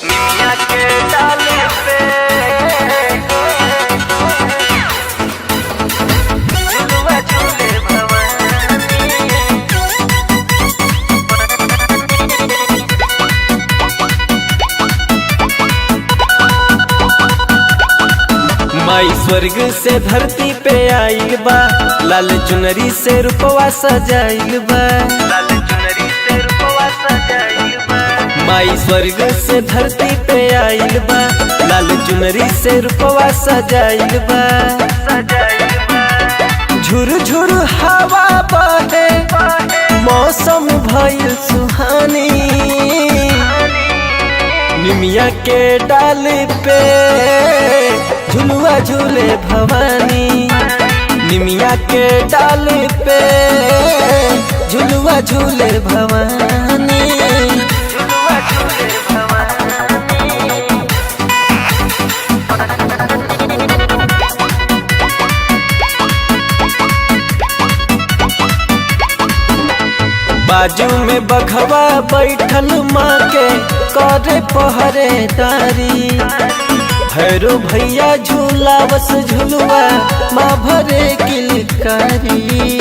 निमिया के डाली पे झुलवा झूले भवानी। माई स्वर्ग से धरती पे आइल बा, लाल चुनरी से रूपवा सजाइल बा, लाल चुनरी से रूपवा सजाइल बा। माई स्वर्ग से धरती पे आइल बा, लाल चुनरी से रूपवा सजाइल बा, सजाइल बा। झुर झुर हवा बहे, मौसम भइल सुहानी। निमिया के डाल पे झुलवा झूले भवानी। निमिया के डाल पे झुलवा झूले भवानी। झुलवा झूले भवानी। बाजू में बघवा बैठल माँ के करे पहरेदारी। भैरो भैया झूला बस झुलवा माँ भरे किलकारी।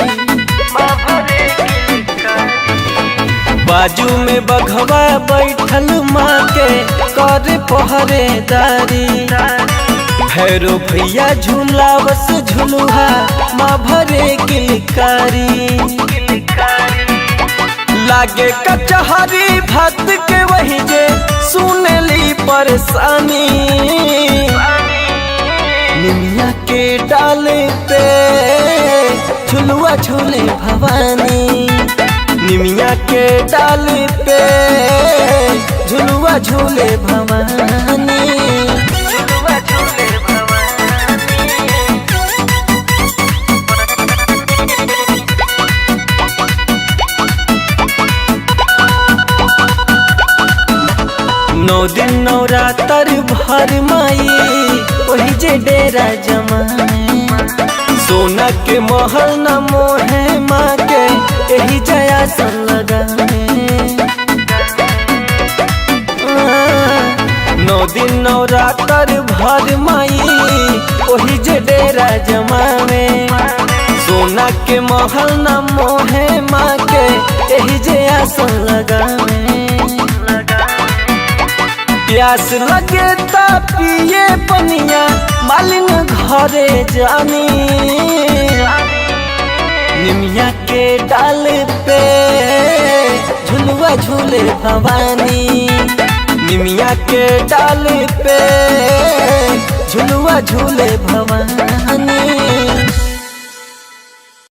बाजू में बघवा बैठल माँ के करे पहरेदारी। भैरो भैया झूला बस झुलवा माँ भरे किलकारी। लागे कचहरी भक्त के वही जे सुनली परेशानी। निमिया के डाल पे झुलवा झूले भवानी। निमिया के डाल पे झुलवा झूले भवानी। झुलवा झूले नौ दिन नवरात्र भर माई वही जे डेरा जमाए। सोना के महल न मोहे माँ के यही जया सन लगाए। 9 दिन नवरात्र भर माई वही जे डेरा जमाए। सोना के महल न मोहे माँ के यही जया सन लगाए। प्यास लगे ता पिए पनिया मालिन घरे जानी। निमिया के डाल पे झुलवा झूले भवानी। निमिया के डाल पे झुलवा झूले भवानी।